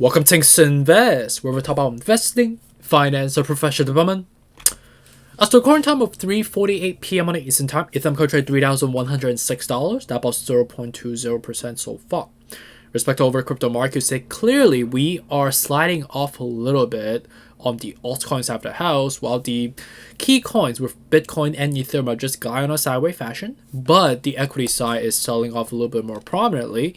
Welcome to Invest, where we talk about investing, finance, and professional development. As the current time of 3:48 p.m. on the Eastern Time, Ethereum could trade $3,106. That's about 0.20% so far. Respect over crypto markets, say clearly we are sliding off a little bit on the altcoin side of the house, while the key coins with Bitcoin and Ethereum are just going on a sideways fashion, but the equity side is selling off a little bit more prominently.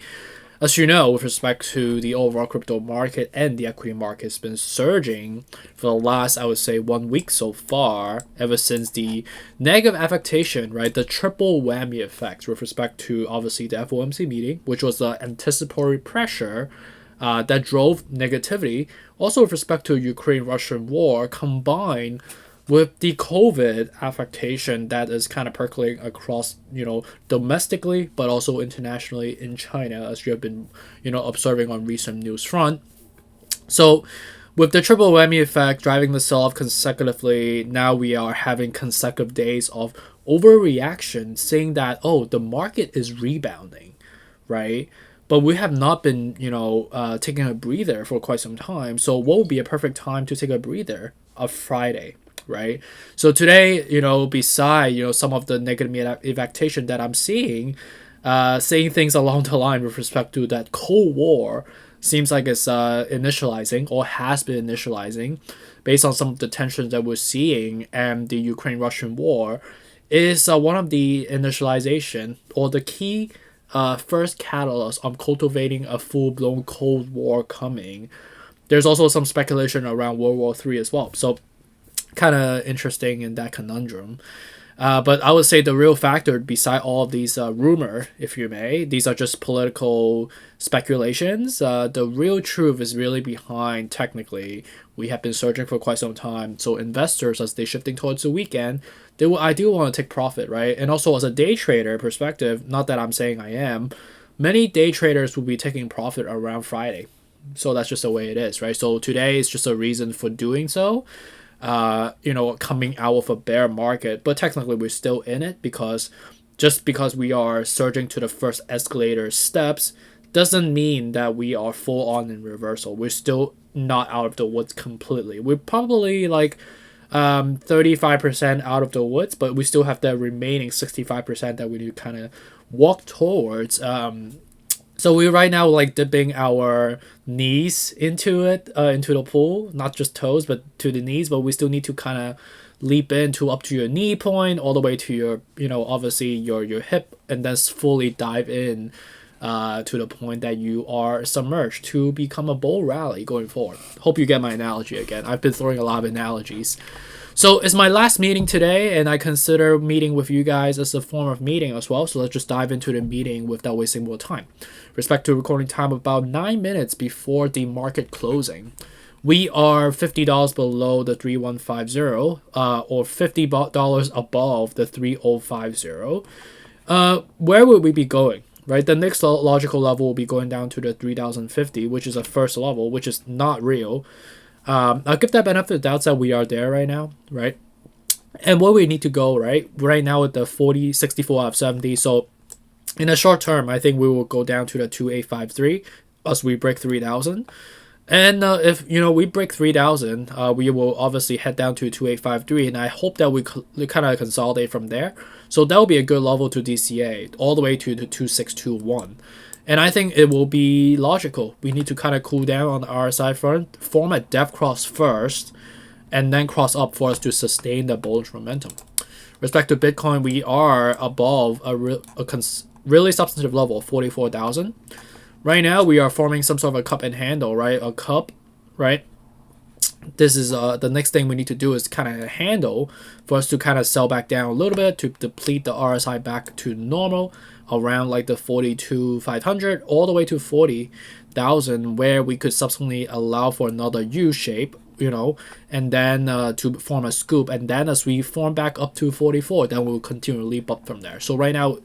As you know, with respect to the overall crypto market and the equity market has been surging for the last, I would say, 1 week so far, ever since the negative affectation, right? The triple whammy effect with respect to obviously the FOMC meeting, which was the anticipatory pressure that drove negativity. Also with respect to Ukraine-Russian war combined with the COVID affectation that is kind of percolating across, domestically, but also internationally in China, as you have been, observing on recent news front. So with the triple whammy effect driving the sell-off consecutively, now we are having consecutive days of overreaction, saying that, the market is rebounding, right? But we have not been, taking a breather for quite some time. So what would be a perfect time to take a breather? A Friday. Right. So today, beside, some of the negative affectation that I'm seeing, saying things along the line with respect to that Cold War seems like it's initializing or has been initializing based on some of the tensions that we're seeing, and the Ukraine-Russian war is one of the initialization or the key first catalyst on cultivating a full-blown Cold War coming. There's also some speculation around World War III as well. So kind of interesting in that conundrum. But I would say the real factor beside all of these rumor, if you may, these are just political speculations. The real truth is really behind technically. We have been surging for quite some time. So investors, as they're shifting towards the weekend, I do want to take profit, right? And also as a day trader perspective, not that I'm saying I am, many day traders will be taking profit around Friday. So that's just the way it is, right? So today is just a reason for doing so. Coming out of a bear market, but technically we're still in it because we are surging to the first escalator steps doesn't mean that we are full on in reversal. We're still not out of the woods completely. We're probably like 35% out of the woods, but we still have the remaining 65% that we need to kind of walk towards. So we're right now like dipping our knees into it, into the pool, not just toes, but to the knees. But we still need to kind of leap into up to your knee point, all the way to your, obviously your hip, and then fully dive in to the point that you are submerged to become a bull rally going forward. Hope you get my analogy again. I've been throwing a lot of analogies. So it's my last meeting today, and I consider meeting with you guys as a form of meeting as well. So let's just dive into the meeting without wasting more time. Respect to recording time, about 9 minutes before the market closing. We are $50 below the 3150, or $50 above the 3050. Where would we be going? Right, the next logical level will be going down to the 3050, which is a first level, which is not real. I'll give that benefit of the doubt that we are there right now, right? And where we need to go, right now at the 64 out of 70. So in the short term, I think we will go down to the 2853 as we break 3000. And if we break 3000, we will obviously head down to 2853, and I hope that we kind of consolidate from there. So that will be a good level to DCA all the way to the 2621. And I think it will be logical. We need to kind of cool down on the RSI front, form a depth cross first, and then cross up for us to sustain the bullish momentum. Respect to Bitcoin, we are above a really substantive level of 44,000. Right now, we are forming some sort of a cup and handle, right? A cup, right? This is the next thing we need to do is kind of a handle for us to kind of sell back down a little bit to deplete the RSI back to normal around like the 42,500 all the way to 40,000, where we could subsequently allow for another U shape, and then to form a scoop, and then as we form back up to 44, then we'll continue to leap up from there. So right now,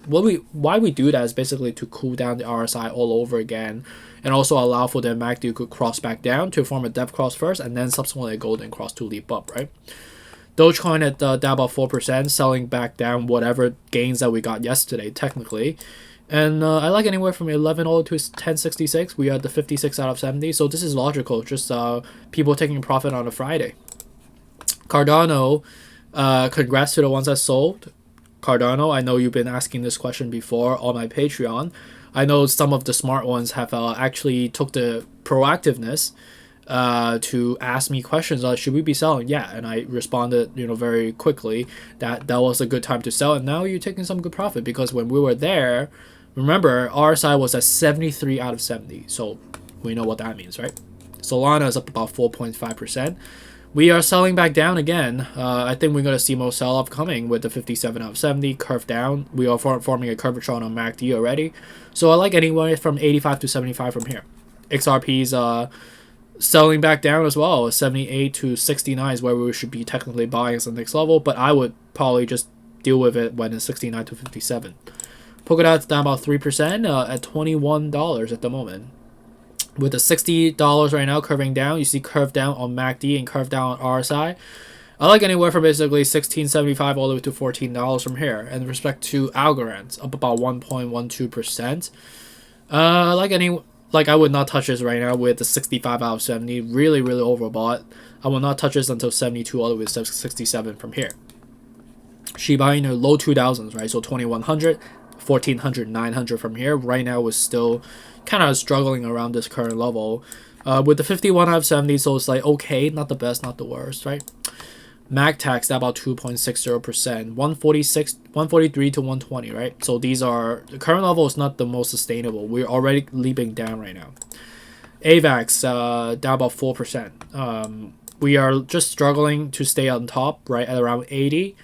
why we do that is basically to cool down the RSI all over again, and also allow for the MACD to cross back down to form a depth cross first, and then subsequently a golden cross to leap up, right? Dogecoin at down about 4%, selling back down whatever gains that we got yesterday, technically. And I like anywhere from 11 all to 1066. We are the 56 out of 70. So this is logical. Just people taking profit on a Friday. Cardano, congrats to the ones that sold. Cardano, I know you've been asking this question before on my Patreon. I know some of the smart ones have actually took the proactiveness to ask me questions like, should we be selling? Yeah, and I responded, very quickly that was a good time to sell. And now you're taking some good profit, because when we were there, remember, RSI was at 73 out of 70. So we know what that means, right? Solana is up about 4.5%. We are selling back down again. I think we're going to see more sell-off coming with the 57 out of 70 curve down. We are forming a curvature on MACD already. So I like anywhere from 85 to 75 from here. XRP's selling back down as well. 78 to 69 is where we should be technically buying as the next level, but I would probably just deal with it when it's 69 to 57. Polkadot's down about 3% at $21 at the moment. With the $60 right now curving down, you see curve down on MACD and curve down on RSI. I like anywhere from basically $16.75 all the way to $14 from here. And with respect to Algorand, up about 1.12%. I would not touch this right now with the 65 out of 70. Really, really overbought. I will not touch this until 72 all the way to 67 from here. Shiba Inu low 2000s, right? So 2100, 1400, 900 from here. Right now we're still kind of struggling around this current level. With the 51 out of 70, so it's like okay, not the best, not the worst, right? MACTAX about 2.60%, 143 to 120, right? So these are the current level is not the most sustainable. We're already leaping down right now. AVAX down about 4%. We are just struggling to stay on top, right at around 80.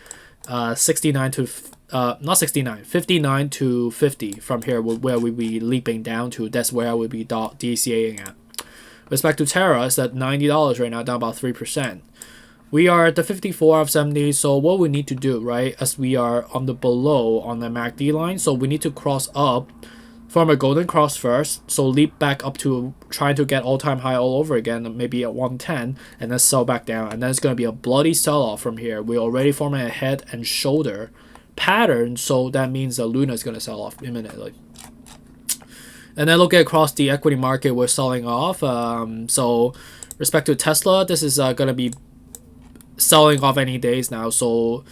69 to not 69, 59 to 50 from here, where we'll be leaping down to. That's where I will be DCAing at. Respect to Terra, it's at $90 right now, down about 3%. We are at the 54 out of 70, so what we need to do, right, as we are on the below on the MACD line, so we need to cross up, form a golden cross first, so leap back up to trying to get all-time high all over again, maybe at 110, and then sell back down, and then it's going to be a bloody sell-off from here. We're already forming a head and shoulder pattern, so that means the Luna is going to sell off imminently. And then look at across the equity market, we're selling off. So respect to Tesla, this is going to be selling off any days now, so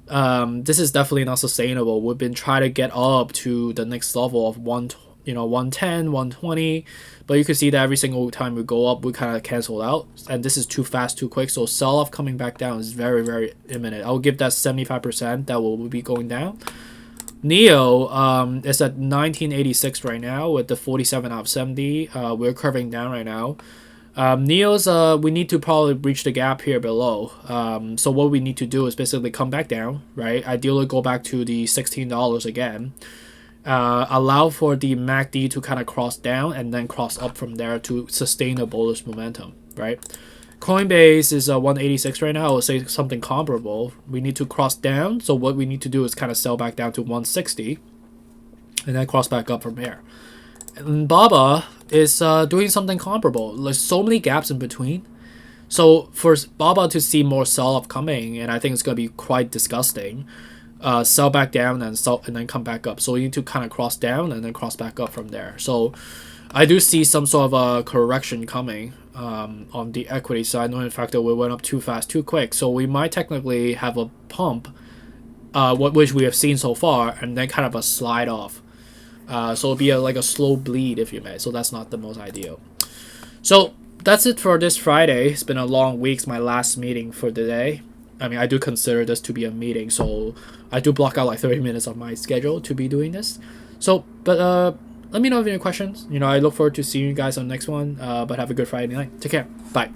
this is definitely not sustainable. We've been trying to get up to the next level of 110, 120, but you can see that every single time we go up, we kind of cancel out, and this is too fast, too quick. So sell off coming back down is very, very imminent. I'll give that 75% that will be going down. Neo is at 1986 right now with the 47 out of 70. We're curving down right now. Neo's we need to probably reach the gap here below. So what we need to do is basically come back down, right? Ideally go back to the $16 again. Allow for the MACD to kind of cross down and then cross up from there to sustain a bullish momentum, right? Coinbase is 186 right now. I would say something comparable. We need to cross down. So what we need to do is kind of sell back down to 160 and then cross back up from here. And Baba is doing something comparable. There's so many gaps in between. So for Baba to see more sell-off coming, and I think it's going to be quite disgusting, sell back down and then come back up. So you need to kind of cross down and then cross back up from there. So I do see some sort of a correction coming on the equity side, knowing the fact that we went up too fast, too quick. So we might technically have a pump, which we have seen so far, and then kind of a slide off. So it'll be like a slow bleed, if you may. So that's not the most ideal. So that's it for this Friday. It's been a long week. It's my last meeting for the day. I mean, I do consider this to be a meeting, so I do block out like 30 minutes of my schedule to be doing this. So, but let me know if you have any questions. I look forward to seeing you guys on the next one. But have a good Friday night. Take care. Bye.